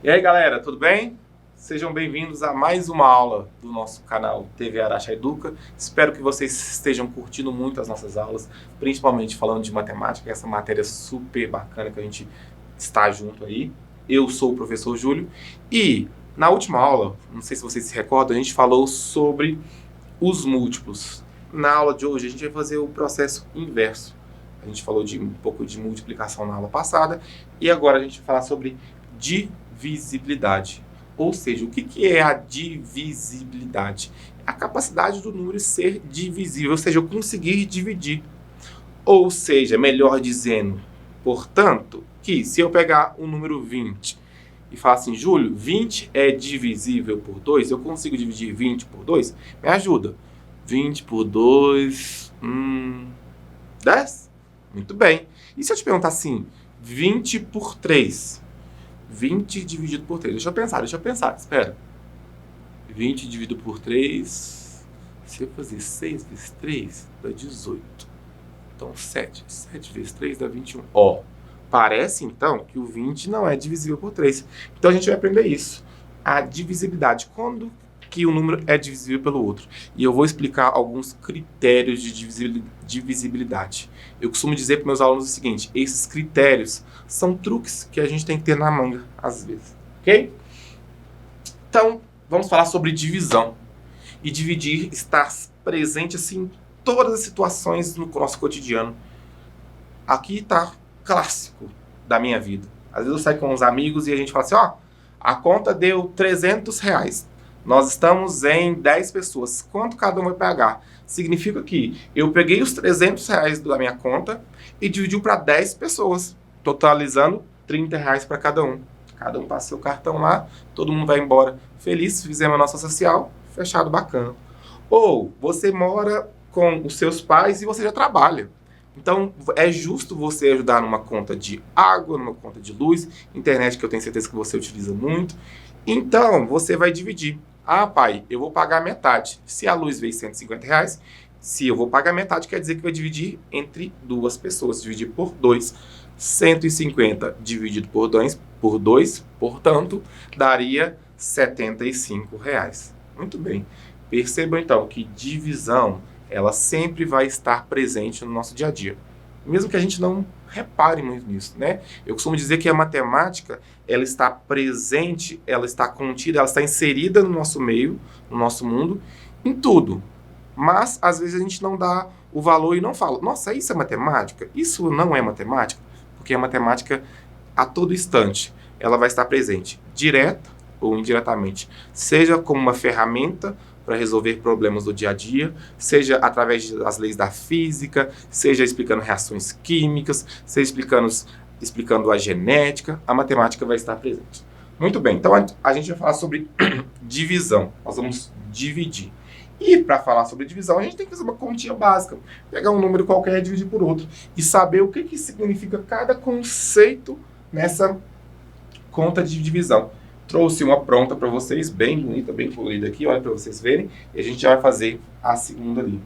E aí, galera, tudo bem? Sejam bem-vindos a mais uma aula do nosso canal TV Araxa Educa. Espero que vocês estejam curtindo muito as nossas aulas, principalmente falando de matemática, essa matéria super bacana que a gente está junto aí. Eu sou o professor Júlio e na última aula, não sei se vocês se recordam, a gente falou sobre os múltiplos. Na aula de hoje a gente vai fazer o processo inverso. A gente falou de um pouco de multiplicação na aula passada e agora a gente vai falar sobre divisibilidade. Ou seja, o que é a divisibilidade? A capacidade do número ser divisível, ou seja, eu conseguir dividir. Ou seja, melhor dizendo, portanto, que se eu pegar o número 20 e falar assim, Júlio, 20 é divisível por 2, eu consigo dividir 20 por 2? Me ajuda. 20 por 2, 10? Muito bem. E se eu te perguntar assim, 20 por 3? 20 dividido por 3. Deixa eu pensar, espera. 20 dividido por 3, se eu fazer 6 vezes 3, dá 18. Então 7 vezes 3 dá 21. Ó, parece então que o 20 não é divisível por 3. Então a gente vai aprender isso. A divisibilidade, quando que um número é divisível pelo outro. E eu vou explicar alguns critérios de divisibilidade. Eu costumo dizer para meus alunos o seguinte, esses critérios são truques que a gente tem que ter na manga, às vezes, ok? Então, vamos falar sobre divisão. E dividir está presente, assim, em todas as situações no nosso cotidiano. Aqui está clássico da minha vida. Às vezes eu saio com uns amigos e a gente fala assim, ó, a conta deu R$300. Nós estamos em 10 pessoas. Quanto cada um vai pagar? Significa que eu peguei os R$300 da minha conta e dividi para 10 pessoas, totalizando R$30 para cada um. Cada um passa seu cartão lá, todo mundo vai embora feliz, fizemos a nossa social, fechado, bacana. Ou você mora com os seus pais e você já trabalha. Então, é justo você ajudar numa conta de água, numa conta de luz, internet, que eu tenho certeza que você utiliza muito. Então, você vai dividir. Ah, pai, eu vou pagar metade. Se a luz veio R$150, se eu vou pagar metade, quer dizer que eu vou dividir entre duas pessoas. Dividir por 2. 150 dividido por 2, portanto, daria R$75. Muito bem. Percebam, então, que divisão, ela sempre vai estar presente no nosso dia a dia. Mesmo que a gente não repare muito nisso, né? Eu costumo dizer que a matemática, ela está presente, ela está contida, ela está inserida no nosso meio, no nosso mundo, em tudo. Mas, às vezes, a gente não dá o valor e não fala, nossa, isso é matemática? Isso não é matemática? Porque a matemática, a todo instante, ela vai estar presente, direta ou indiretamente. Seja como uma ferramenta para resolver problemas do dia a dia, seja através das leis da física, seja explicando reações químicas, seja explicando a genética, a matemática vai estar presente. Muito bem, então a gente vai falar sobre divisão. Nós vamos dividir. E para falar sobre divisão, a gente tem que fazer uma continha básica. Pegar um número qualquer e dividir por outro. E saber o que significa cada conceito nessa conta de divisão. Trouxe uma pronta para vocês, bem bonita, bem colorida aqui, olha para vocês verem. E a gente já vai fazer a segunda ali.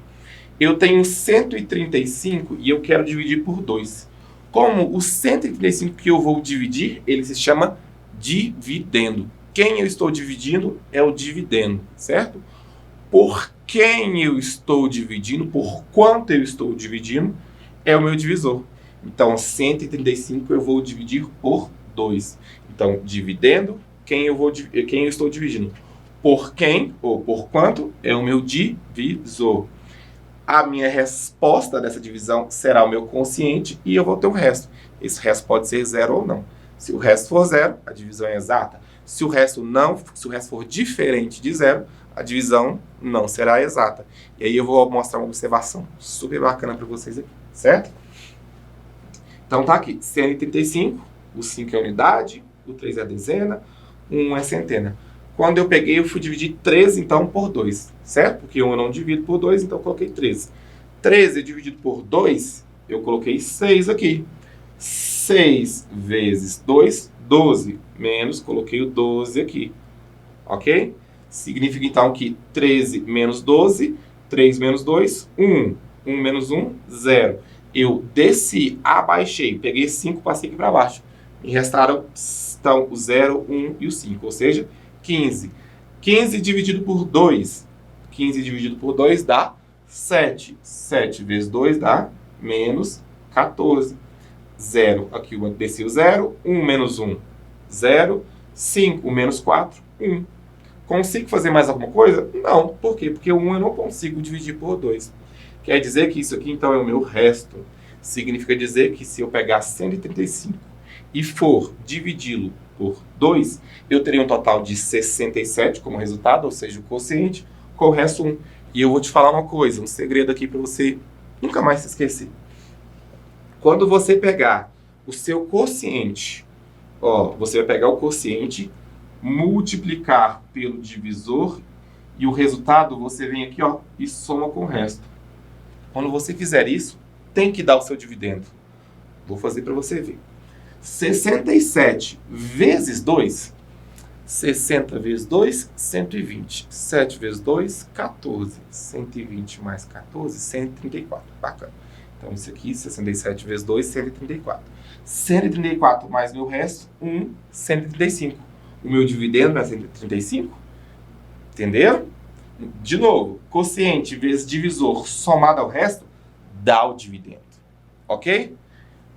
Eu tenho 135 e eu quero dividir por 2. Como o 135 que eu vou dividir, ele se chama dividendo. Quem eu estou dividindo é o dividendo, certo? Por quem eu estou dividindo, por quanto eu estou dividindo, é o meu divisor. Então, 135 eu vou dividir por 2. Então, dividendo, quem eu estou dividindo. Por quem, ou por quanto, é o meu divisor. A minha resposta dessa divisão será o meu quociente e eu vou ter o resto. Esse resto pode ser zero ou não. Se o resto for zero, a divisão é exata. Se o resto for diferente de zero, a divisão não será exata. E aí eu vou mostrar uma observação super bacana para vocês aqui, certo? Então tá aqui, 135, o 5 é a unidade, o 3 é a dezena, o 1 é a centena. Quando eu peguei, eu fui dividir 13, então, por 2, certo? Porque 1 eu não divido por 2, então eu coloquei 13. 13 dividido por 2, eu coloquei 6 aqui. 6 vezes 2, 12, menos, coloquei o 12 aqui, ok? Significa, então, que 13 menos 12, 3 menos 2, 1. 1 menos 1, 0. Eu desci, abaixei, peguei 5, passei aqui para baixo. Me restaram Então, o 0, 1 e o 5, ou seja, 15. 15 dividido por 2. 15 dividido por 2 dá 7. 7 vezes 2 dá menos 14. 0, aqui eu desci o 0. 1 menos 1, 0. 5 menos 4, 1. Consigo fazer mais alguma coisa? Não. Por quê? Porque o 1 eu não consigo dividir por 2. Quer dizer que isso aqui, então, é o meu resto. Significa dizer que se eu pegar 135 e for dividi-lo por 2, eu teria um total de 67 como resultado, ou seja, o quociente, com o resto 1. E eu vou te falar uma coisa, um segredo aqui para você nunca mais se esquecer. Quando você pegar o seu quociente, você vai pegar o quociente, multiplicar pelo divisor e o resultado você vem aqui e soma com o resto. Quando você fizer isso, tem que dar o seu dividendo. Vou fazer para você ver. 67 vezes 2, 60 vezes 2, 120. 7 vezes 2, 14. 120 mais 14, 134. Bacana. Então, isso aqui, 67 vezes 2, 134. 134 mais meu resto, 135. O meu dividendo é 135. Entenderam? De novo, quociente vezes divisor somado ao resto, dá o dividendo. Ok?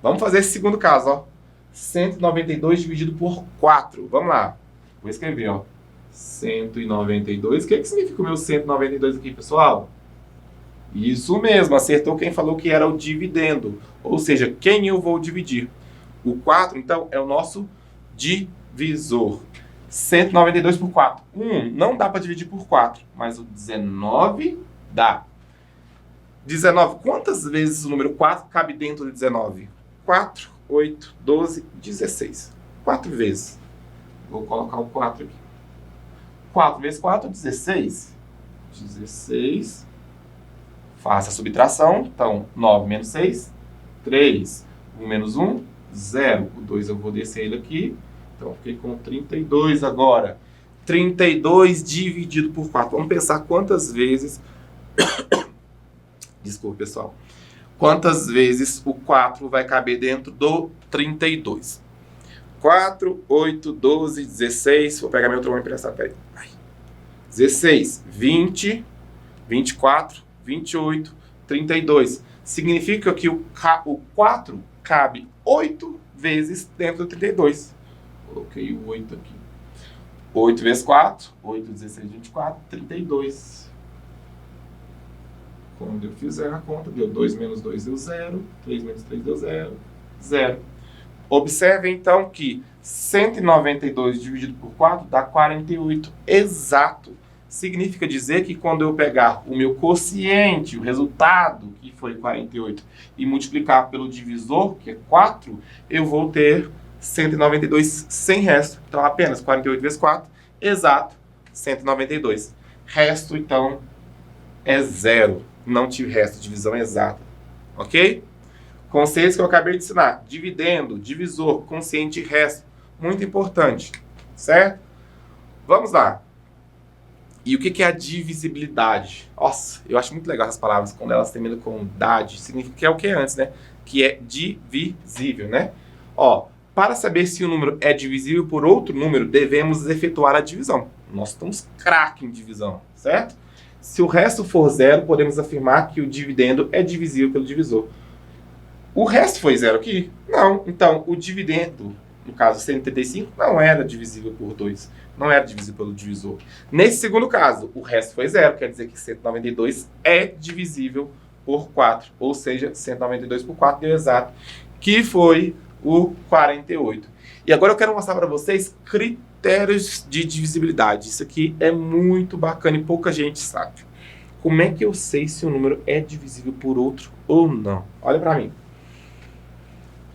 Vamos fazer esse segundo caso, 192 dividido por 4. Vamos lá. Vou escrever, 192. O que significa o meu 192 aqui, pessoal? Isso mesmo, acertou quem falou que era o dividendo. Ou seja, quem eu vou dividir. O 4, então, é o nosso divisor. 192 por 4. 1 não dá para dividir por 4, mas o 19 dá. 19, quantas vezes o número 4 cabe dentro de 19? 4, 8, 12, 16. 4 vezes. Vou colocar o 4 aqui. 4 vezes 4, 16. 16. Faça a subtração. Então, 9 menos 6, 3. 1 menos 1, 0. O 2 eu vou descer ele aqui. Então, fiquei com 32 agora. 32 dividido por 4. Vamos pensar quantas vezes... Desculpa, pessoal. Quantas vezes o 4 vai caber dentro do 32? 4, 8, 12, 16. Vou pegar meu trovão emprestado. Peraí. 16, 20, 24, 28, 32. Significa que o 4 cabe 8 vezes dentro do 32. Coloquei o 8 aqui. 8 vezes 4, 8, 16, 24, 32. Quando eu fizer a conta, deu 2 menos 2 deu 0, 3 menos 3 deu 0, 0. Observe então que 192 dividido por 4 dá 48 exato. Significa dizer que quando eu pegar o meu quociente, o resultado, que foi 48, e multiplicar pelo divisor, que é 4, eu vou ter 192 sem resto. Então, apenas 48 vezes 4, exato, 192. Resto, então, é 0. Não tive resto, divisão exata. Ok? Conceitos que eu acabei de ensinar. Dividendo, divisor, quociente e resto. Muito importante. Certo? Vamos lá. E o que é a divisibilidade? Nossa, eu acho muito legal essas palavras. Quando elas terminam com dade, significa que é o que é antes, né? Que é divisível, né? Para saber se um número é divisível por outro número, devemos efetuar a divisão. Nós estamos craque em divisão, certo? Se o resto for 0, podemos afirmar que o dividendo é divisível pelo divisor. O resto foi 0 aqui? Não. Então, o dividendo, no caso 135, não era divisível por 2. Não era divisível pelo divisor. Nesse segundo caso, o resto foi 0. Quer dizer que 192 é divisível por 4. Ou seja, 192 por 4 deu exato, que foi o 48. E agora eu quero mostrar para vocês critérios de divisibilidade. Isso aqui é muito bacana e pouca gente sabe. Como é que eu sei se um número é divisível por outro ou não? Olha para mim.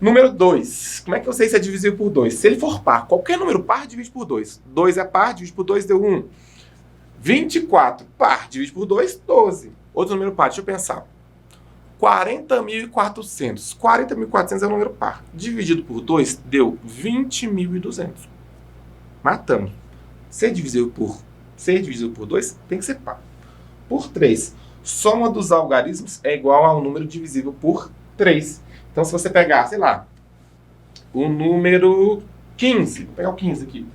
Número 2. Como é que eu sei se é divisível por 2? Se ele for par, qualquer número par divide por 2. 2 é par, divide por 2, deu 1. 24, par, divide por 2, 12. Outro número par, deixa eu pensar. 40.400. 40.400 é um número par. Dividido por 2, deu 20.200. Matamos. Ser divisível por 2 tem que ser par. Por 3. Soma dos algarismos é igual ao número divisível por 3. Então, se você pegar, sei lá, o número 15, vou pegar o 15 aqui.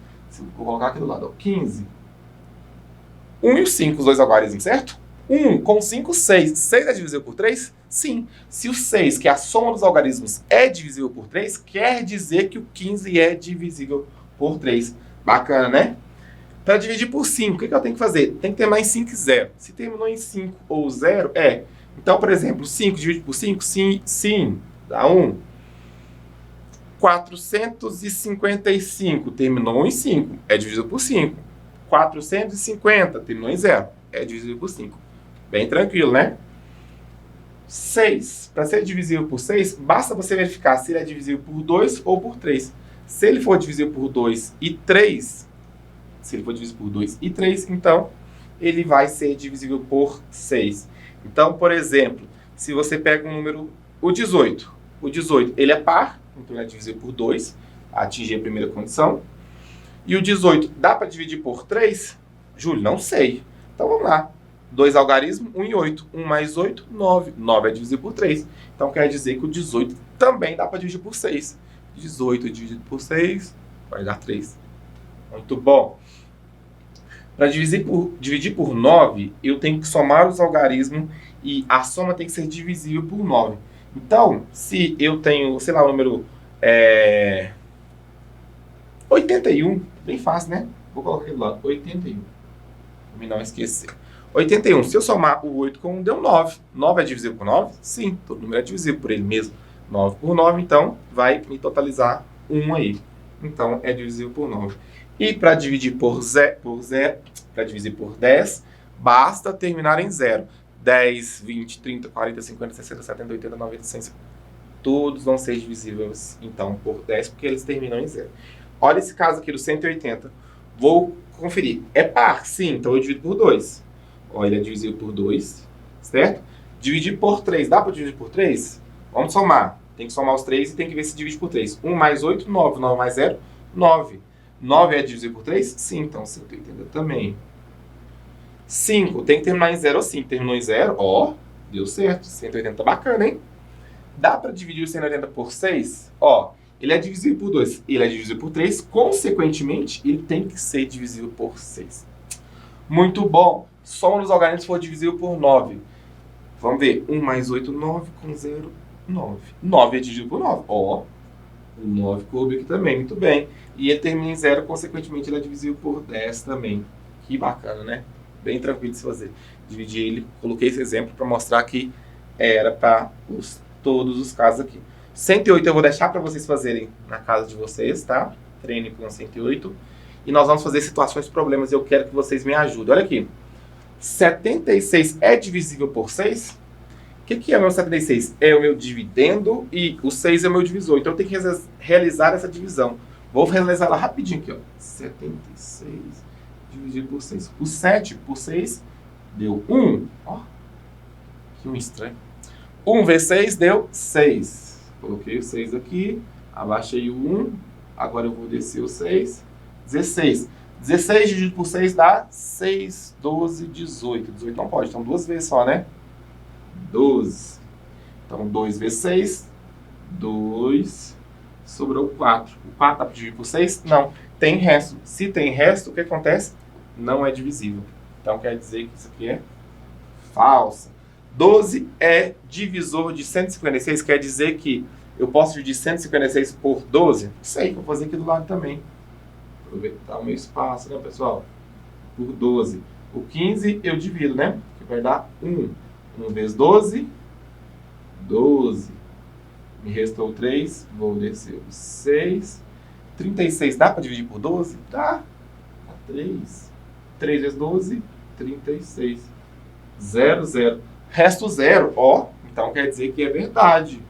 Vou colocar aqui do lado, ó. 15. 1 e o 5, os dois algarismos, certo? 1 com 5, 6. 6 é divisível por 3? Sim. Se o 6, que é a soma dos algarismos, é divisível por 3, quer dizer que o 15 é divisível por 3. Bacana, né? Para dividir por 5, o que eu tenho que fazer? Tem que ter mais 5 e 0. Se terminou em 5 ou 0, é. Então, por exemplo, 5 dividido por 5, sim, dá 1. 455 terminou em 5, é divisível por 5. 450 terminou em 0, é divisível por 5. Bem tranquilo, né? 6, para ser divisível por 6, basta você verificar se ele é divisível por 2 ou por 3. Se ele for divisível por 2 e 3, então ele vai ser divisível por 6. Então, por exemplo, se você pega um número, o 18, ele é par, então ele é divisível por 2, atingir a primeira condição. E o 18 dá para dividir por 3? Júlio, não sei. Então vamos lá. 2 algarismos, 1 e 8. 1 mais 8, 9. 9 é divisível por 3. Então quer dizer que o 18 também dá para dividir por 6. 18 dividido por 6 vai dar 3. Muito bom. Para dividir por 9, eu tenho que somar os algarismos e a soma tem que ser divisível por 9. Então, se eu tenho, sei lá, o número 81, bem fácil, né? Vou colocar aqui do lado, 81. Para mim não esquecer. 81, se eu somar o 8 com 1, deu 9. 9 é divisível por 9? Sim, todo número é divisível por ele mesmo. 9 por 9, então, vai me totalizar 1 aí. Então, é divisível por 9. E para dividir para dividir por 10, basta terminar em 0. 10, 20, 30, 40, 50, 60, 70, 80, 90, 100, todos vão ser divisíveis, então, por 10, porque eles terminam em 0. Olha esse caso aqui do 180. Vou conferir. É par? Sim, então eu divido por 2. Olha, ele é divisível por 2, certo? Dividir por 3. Dá para dividir por 3? Vamos somar. Tem que somar os 3 e tem que ver se divide por 3. 1 mais 8, 9. 9 mais 0, 9. 9 é divisível por 3? Sim, então 180 também. 5 tem que terminar em 0 ou 5. Terminou em 0, ó, deu certo. 180 bacana, hein? Dá para dividir o 180 por 6? Ó, ele é divisível por 2, ele é divisível por 3, consequentemente, ele tem que ser divisível por 6. Muito bom. Soma dos algarismos for divisível por 9. Vamos ver. 1 mais 8, 9, com 0, 9. 9 é divisível por 9. Ó, o 9 coube aqui também, muito bem. E ele termina em 0, consequentemente, ele é divisível por 10 também. Que bacana, né? Bem tranquilo de se fazer. Dividi ele, coloquei esse exemplo para mostrar que era para todos os casos aqui. 108 eu vou deixar para vocês fazerem na casa de vocês, tá? Treine com 108. E nós vamos fazer situações, problemas, e eu quero que vocês me ajudem. Olha aqui. 76 é divisível por 6? O que é o meu 76? É o meu dividendo e o 6 é o meu divisor. Então eu tenho que realizar essa divisão. Vou realizar ela rapidinho aqui, ó. 76 dividido por 6. O 7 por 6 deu 1. Ó, que 1 estranho. 1 vezes 6 deu 6. Coloquei o 6 aqui, abaixei o 1, agora eu vou descer o 6. 16. 16 dividido por 6 dá 6, 12, 18. 18 não pode, então 2 vezes só, né? 12. Então 2 vezes 6, 2, sobrou 4. O 4 dá para dividir por 6? Não. Tem resto. Se tem resto, o que acontece? Não é divisível. Então quer dizer que isso aqui é falso. 12 é divisor de 156, quer dizer que eu posso dividir 156 por 12? Sei, vou fazer aqui do lado também. Aproveitar o meu espaço, né, pessoal? Por 12. O 15 eu divido, né? Que vai dar 1. 1 vezes 12, 12. Me restou 3, vou descer o 6. 36 dá para dividir por 12? Dá. Dá 3. 3 vezes 12, 36. 0, 0. Resto 0, ó. Então quer dizer que é verdade.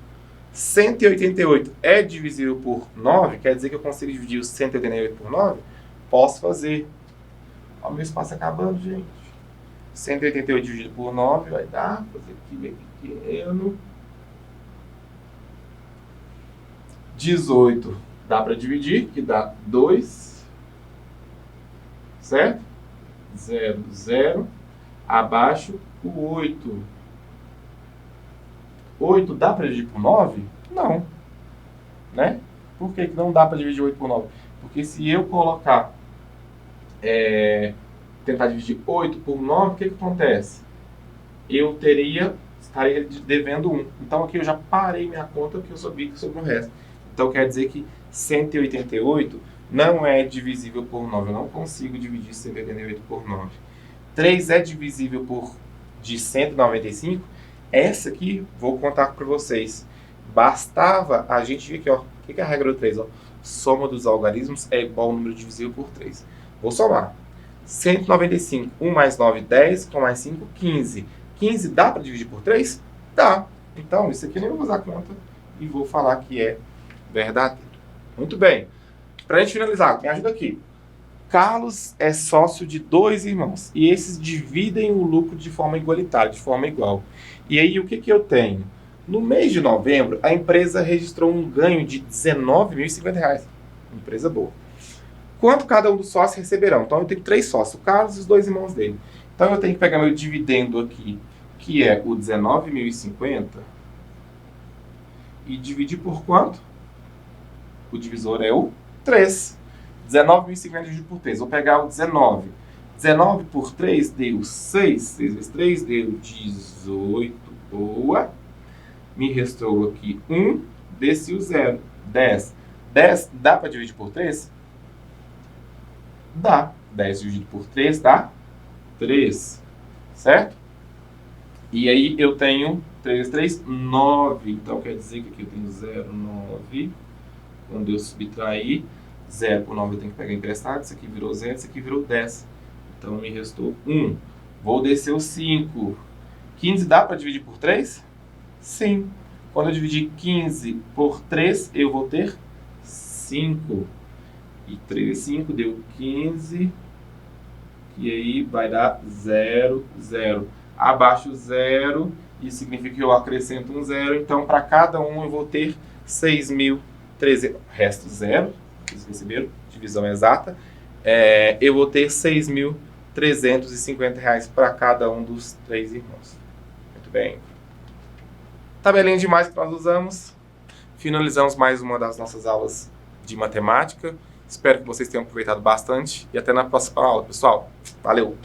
188 é divisível por 9, quer dizer que eu consigo dividir o 188 por 9? Posso fazer. Olha o meu espaço acabando, gente. 188 dividido por 9 vai dar, vou fazer aqui bem pequeno. 18 dá para dividir, que dá 2. Certo? 0, 0. Abaixo o 8. 8 dá para dividir por 9? Não. Né? Por que não dá para dividir 8 por 9? Porque se eu colocar, tentar dividir 8 por 9, o que acontece? Eu estaria devendo 1. Então aqui eu já parei minha conta porque eu sabia que sobrou o resto. Então quer dizer que 188 não é divisível por 9. Eu não consigo dividir 188 por 9. 3 é divisível de 195. Essa aqui, vou contar para vocês. Bastava a gente ver aqui, ó. O que é a regra do 3? Ó? Soma dos algarismos é igual ao número divisível por 3. Vou somar. 195, 1 mais 9, 10, com mais 5, 15. 15 dá para dividir por 3? Dá. Então, isso aqui eu nem vou usar conta e vou falar que é verdadeiro. Muito bem. Para a gente finalizar, me ajuda aqui. Carlos é sócio de 2 irmãos e esses dividem o lucro de forma igualitária, de forma igual. E aí, o que eu tenho? No mês de novembro, a empresa registrou um ganho de R$19.050. Empresa boa. Quanto cada um dos sócios receberão? Então, eu tenho 3 sócios, o Carlos e os 2 irmãos dele. Então, eu tenho que pegar meu dividendo aqui, que é o R$19.050, e dividir por quanto? O divisor é o 3. 19.050 dividido por 3. Vou pegar o 19. 19 por 3 deu 6. 6 vezes 3 deu 18. Boa. Me restou aqui 1. Desci o 0. 10. 10 dá para dividir por 3? Dá. 10 dividido por 3 dá 3. Certo? E aí eu tenho 3 vezes 3, 9. Então quer dizer que aqui eu tenho 0, 9. Quando eu subtrair 0 por 9 eu tenho que pegar emprestado. Isso aqui virou 0, isso aqui virou 10. Então me restou 1. Vou descer o 5. 15 dá para dividir por 3? Sim. Quando eu dividir 15 por 3, eu vou ter 5. E 3 vezes 5 deu 15. E aí vai dar 0, 0. Abaixo 0, isso significa que eu acrescento um 0. Então, para cada um eu vou ter 6.300. Resto 0. Vocês receberam? Divisão exata. Eu vou ter R$6.350 para cada um dos 3 irmãos. Muito bem. Tabelinha demais que nós usamos. Finalizamos mais uma das nossas aulas de matemática. Espero que vocês tenham aproveitado bastante. E até na próxima aula, pessoal. Valeu!